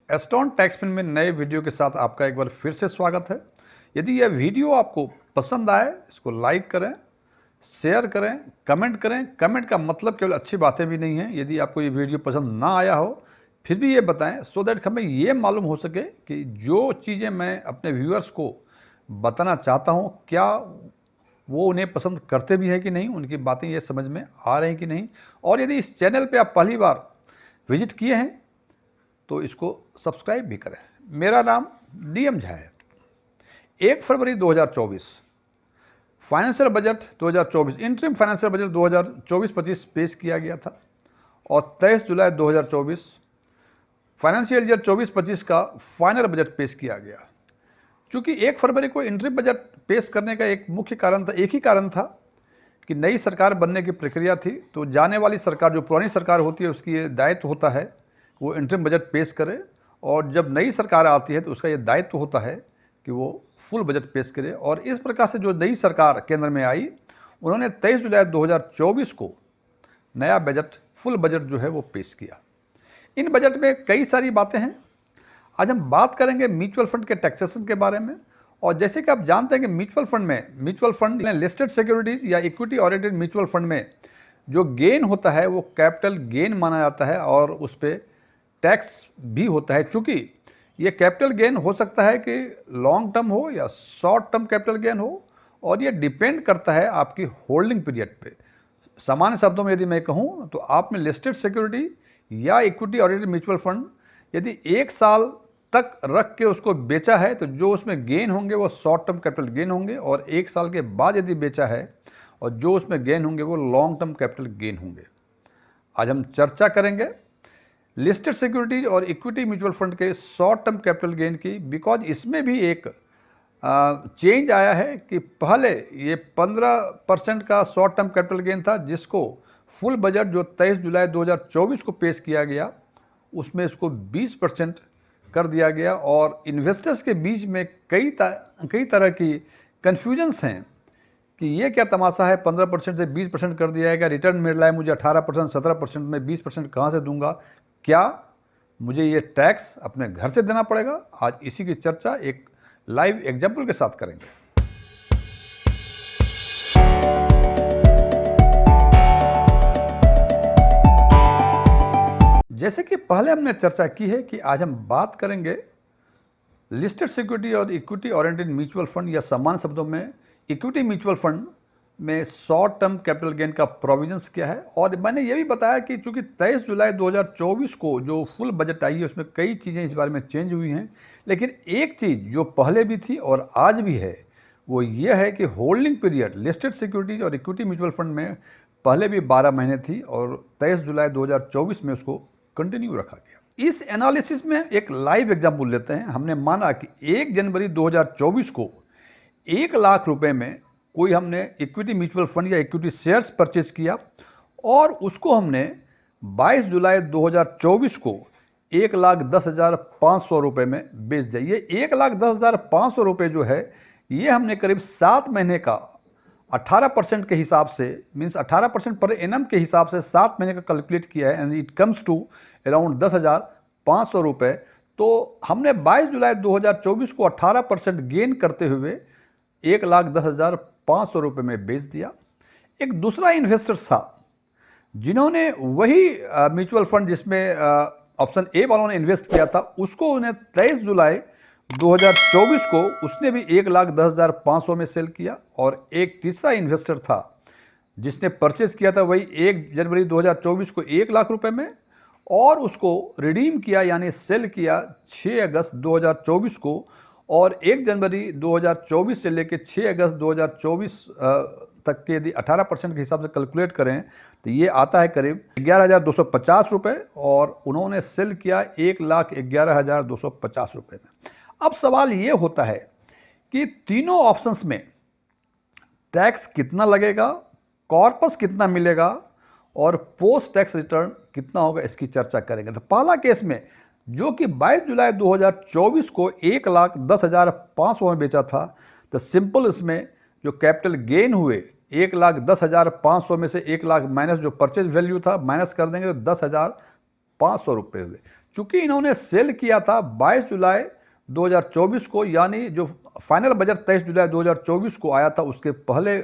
Aston Taxmann में नए video के साथ आपका एक बार फिर से स्वागत है। यदि यह वीडियो आपको पसंद आए, इसको लाइक करें, शेयर करें, कमेंट करें। कमेंट का मतलब केवल अच्छी बातें भी नहीं है। यदि आपको ये वीडियो पसंद ना आया हो फिर भी ये बताएं, सो दैट हमें ये मालूम हो सके कि जो चीज़ें मैं अपने व्यूअर्स को बताना चाहता हूँ क्या वो उन्हें पसंद करते भी है कि नहीं, उनकी बातें ये समझ में आ रही हैं कि नहीं। और यदि इस चैनल पे आप पहली बार विजिट किए हैं तो इसको सब्सक्राइब भी करें। मेरा नाम डीएम झा है। 1 फरवरी 2024 financial budget 2024 interim financial budget 2024-25 पेश किया गया था और 23 जुलाई 2024 फाइनेंशियल ईयर 24-25 का फाइनल बजट पेश किया गया। चूँकि 1 फरवरी को इंटरिम बजट पेश करने का एक मुख्य कारण था, एक ही कारण था कि नई सरकार बनने की प्रक्रिया थी। तो जाने वाली सरकार, जो पुरानी सरकार होती है, उसकी ये दायित्व होता है वो इंटरिम बजट पेश करे, और जब नई सरकार आती है तो उसका ये दायित्व होता है कि वो फुल बजट पेश करे। और इस प्रकार से जो नई सरकार केंद्र में आई, उन्होंने 23 जुलाई 2024 को नया बजट, फुल बजट जो है वो पेश किया। इन बजट में कई सारी बातें हैं। आज हम बात करेंगे म्यूचुअल फंड के टैक्सेशन के बारे में। और जैसे कि आप जानते हैं कि म्यूचुअल फंड लिस्टेड सिक्योरिटीज या इक्विटी ओरिएंटेड म्यूचुअल फंड में जो गेन होता है वो कैपिटल गेन माना जाता है और उस पर टैक्स भी होता है। चूँकि ये कैपिटल गेन हो सकता है कि लॉन्ग टर्म हो या शॉर्ट टर्म कैपिटल गेन हो, और ये डिपेंड करता है आपकी होल्डिंग पीरियड पे। सामान्य शब्दों में यदि मैं कहूँ तो आपने लिस्टेड सिक्योरिटी या इक्विटी ओरिएंटेड म्यूचुअल फंड यदि 1 साल तक रख के उसको बेचा है तो जो उसमें गेन होंगे वो शॉर्ट टर्म कैपिटल गेन होंगे, और 1 साल के बाद यदि बेचा है और जो उसमें गेन होंगे वो लॉन्ग टर्म कैपिटल गेन होंगे। आज हम चर्चा करेंगे लिस्टेड सिक्योरिटीज और इक्विटी म्यूचुअल फंड के शॉर्ट टर्म कैपिटल गेन की, बिकॉज इसमें भी एक चेंज आया है कि पहले ये 15% का शॉर्ट टर्म कैपिटल गेन था, जिसको फुल बजट जो 23 जुलाई 2024 को पेश किया गया उसमें इसको 20% कर दिया गया। और इन्वेस्टर्स के बीच में कई तरह की कन्फ्यूजन्स हैं कि ये क्या तमाशा है, 15% से 20% कर दिया है, रिटर्न मिल रहा है मुझे 18%, 17%, में 20% कहाँ से दूंगा, क्या मुझे ये टैक्स अपने घर से देना पड़ेगा? आज इसी की चर्चा एक लाइव एग्जाम्पल के साथ करेंगे। जैसे कि पहले हमने चर्चा की है कि आज हम बात करेंगे लिस्टेड सिक्योरिटी और इक्विटी ओरिएंटेड म्यूचुअल फंड, या सामान्य शब्दों में इक्विटी म्यूचुअल फंड में शॉर्ट टर्म कैपिटल गेन का प्रोविजंस क्या है। और मैंने ये भी बताया कि चूंकि 23 जुलाई 2024 को जो फुल बजट आई है उसमें कई चीज़ें इस बारे में चेंज हुई हैं, लेकिन एक चीज़ जो पहले भी थी और आज भी है वो ये है कि होल्डिंग पीरियड लिस्टेड सिक्योरिटीज और इक्विटी म्यूचुअल फंड में पहले भी 12 महीने थी और 23 जुलाई 2024 में उसको कंटिन्यू रखा गया। इस एनालिसिस में एक लाइव एग्जाम्पल लेते हैं। हमने माना कि 1 जनवरी 2024 को 1 लाख रुपए में कोई हमने इक्विटी म्यूचुअल फंड या इक्विटी शेयर्स परचेज किया और उसको हमने 22 जुलाई 2024 को 1,10,500 रुपये में बेच दिया। ये 1,10,500 रुपये जो है ये हमने करीब 7 महीने का 18% के हिसाब से, मीन्स 18% पर एनम के हिसाब से 7 महीने का कैलकुलेट किया है, and it comes to around 10,500 रुपये। तो हमने 22 जुलाई 2024 को 18% गेन करते हुए 1,10,500 रुपये में बेच दिया। एक दूसरा इन्वेस्टर था जिन्होंने वही म्यूचुअल फंड जिसमें ऑप्शन ए वालों ने इन्वेस्ट किया था, उसको उन्हें 23 जुलाई 2024 को उसने भी 1,10,500 में सेल किया। और एक तीसरा इन्वेस्टर था जिसने परचेज किया था वही 1 जनवरी 2024 को 1 लाख रुपए में, और उसको रिडीम किया यानी सेल किया 6 अगस्त 2024 को। और 1 जनवरी 2024 से लेकर 6 अगस्त 2024 तक के यदि 18% के हिसाब से कैलकुलेट करें तो ये आता है करीब 11,250 रुपये, और उन्होंने सेल किया 1,11,250 रुपये में। अब सवाल ये होता है कि तीनों ऑप्शंस में टैक्स कितना लगेगा, कॉर्पस कितना मिलेगा और पोस्ट टैक्स रिटर्न कितना होगा, इसकी चर्चा करेंगे। तो पहला केस में जो कि 22 जुलाई 2024 को 1,10,500 में बेचा था, तो सिंपल इसमें जो कैपिटल गेन हुए 1,10,500 में से 1 लाख माइनस जो परचेज वैल्यू था माइनस कर देंगे तो 10,500 रुपये हुए। चूंकि इन्होंने सेल किया था 22 जुलाई 2024 को, यानी जो फाइनल बजट 23 जुलाई 2024 को आया था उसके पहले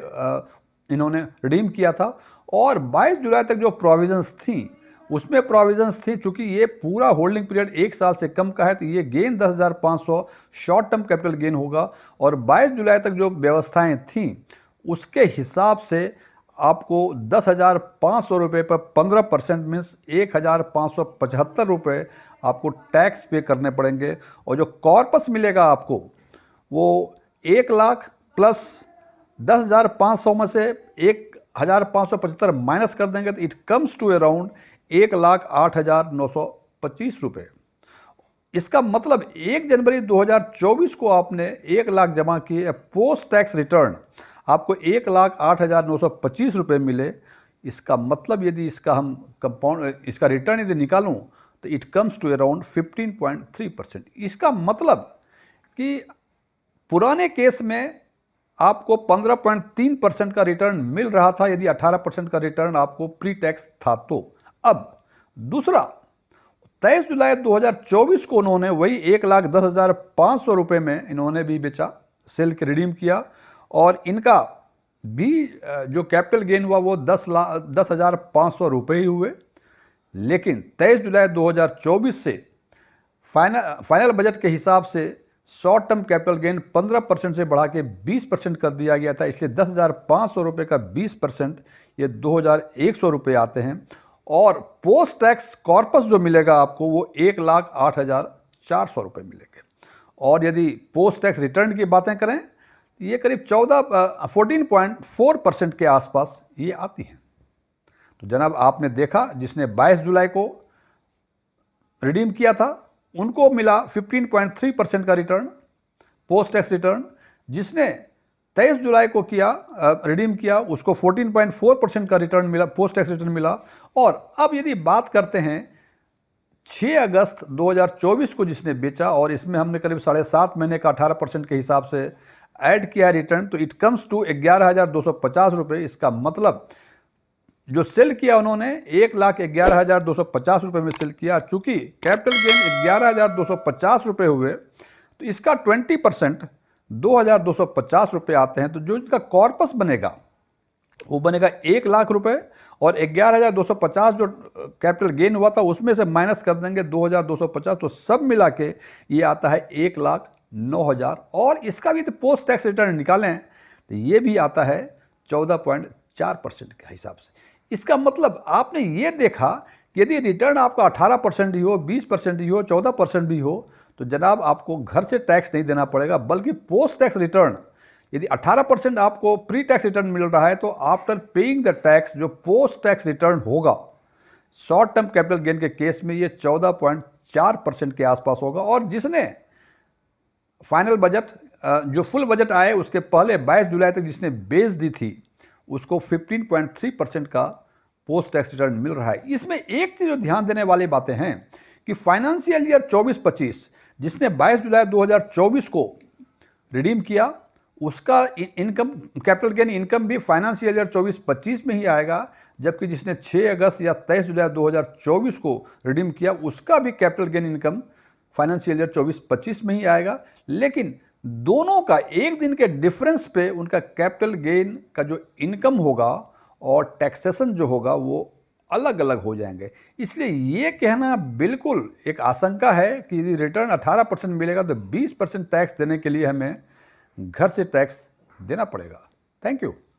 इन्होंने रिडीम किया था। और 22 जुलाई तक जो प्रोविजंस थी उसमें प्रोविजंस थी, चूंकि ये पूरा होल्डिंग पीरियड 1 साल से कम का है, तो ये gain 10,500 short term capital gain होगा। और 22 जुलाई तक जो व्यवस्थाएं थी उसके हिसाब से आपको 10,500 रुपये पर 15% मीन्स 1,575 रुपये आपको टैक्स पे करने पड़ेंगे। और जो कॉर्पस मिलेगा आपको वो 1 लाख प्लस 10,500 में से 1,575 माइनस कर देंगे तो इट कम्स टू अराउंड 1,08,925 रुपये। इसका मतलब 1 जनवरी 2024 को आपने 1 लाख जमा किए, पोस्ट टैक्स रिटर्न आपको 1,08,925 रुपये मिले। इसका मतलब यदि इसका हम कंपाउंड इसका रिटर्न यदि निकालूं तो इट कम्स टू अराउंड 15.3%। इसका मतलब कि पुराने केस में आपको 15.3% का रिटर्न मिल रहा था यदि 18% का रिटर्न आपको प्री टैक्स था तो। अब दूसरा 23 जुलाई 2024 को उन्होंने वही 1,10,500 रुपये में इन्होंने भी बेचा, सेल के रिडीम किया, और इनका भी जो कैपिटल गेन हुआ वो 10,500 रुपये ही हुए। लेकिन 23 जुलाई 2024 से फाइनल बजट के हिसाब से शॉर्ट टर्म कैपिटल गेन 15% से बढ़ा के 20% कर दिया गया था, इसलिए 10,500 रुपये का 20% ये 2,100 रुपये आते हैं। और पोस्ट टैक्स कॉर्पस जो मिलेगा आपको वो 1,08,400 रुपये मिलेंगे। और यदि पोस्ट टैक्स रिटर्न की बातें करें तो ये करीब 14.4% के आसपास ये आती हैं। तो जनाब आपने देखा, जिसने 22 जुलाई को रिडीम किया था उनको मिला 15.3% का रिटर्न पोस्ट टैक्स रिटर्न, जिसने 23 जुलाई को किया रिडीम किया उसको 14.4% का रिटर्न मिला, पोस्ट टैक्स रिटर्न मिला। और अब यदि बात करते हैं 6 अगस्त 2024 को जिसने बेचा और इसमें हमने करीब 7.5 महीने का 18% के हिसाब से ऐड किया रिटर्न, तो इट कम्स टू 11,250 रुपये। इसका मतलब जो सेल किया उन्होंने 1,11,250 रुपये में सेल किया। चूंकि कैपिटल गेन 11,250 रुपये हुए तो इसका 20% 2,250 रुपये आते हैं। तो जो इसका कॉर्पस बनेगा वो बनेगा 1 लाख रुपये, और 11,250 जो कैपिटल गेन हुआ था उसमें से माइनस कर देंगे 2,250, तो सब मिला के ये आता है 1,09,000। और इसका भी तो पोस्ट टैक्स रिटर्न निकालें तो ये भी आता है 14.4% के हिसाब से। इसका मतलब आपने ये देखा कि यदि रिटर्न आपका 18% ही हो, 20% ही हो, 14% भी हो, तो जनाब आपको घर से टैक्स नहीं देना पड़ेगा, बल्कि पोस्ट टैक्स रिटर्न यदि 18% आपको प्री टैक्स रिटर्न मिल रहा है तो आफ्टर पेइंग द टैक्स जो पोस्ट टैक्स रिटर्न होगा शॉर्ट टर्म कैपिटल गेन के केस में ये 14.4% के आसपास होगा। और जिसने फाइनल बजट जो फुल बजट आए उसके पहले 22 जुलाई तक जिसने बेच दी थी उसको 15.3% का पोस्ट टैक्स रिटर्न मिल रहा है। इसमें एक चीज जो ध्यान देने वाली बातें हैं कि फाइनेंशियल ईयर 24-25 जिसने 22 जुलाई 2024 को रिडीम किया उसका इनकम कैपिटल गेन इनकम भी फाइनेंशियल ईयर 24-25 में ही आएगा, जबकि जिसने 6 अगस्त या 23 जुलाई 2024 को रिडीम किया उसका भी capital gain income financial year 24-25 में ही आएगा। लेकिन दोनों का एक दिन के डिफरेंस पे उनका कैपिटल गेन का जो इनकम होगा और टैक्सेशन जो होगा वो अलग अलग हो जाएंगे। इसलिए ये कहना बिल्कुल एक आशंका है कि यदि रिटर्न 18% मिलेगा तो 20% टैक्स देने के लिए हमें घर से टैक्स देना पड़ेगा। Thank you.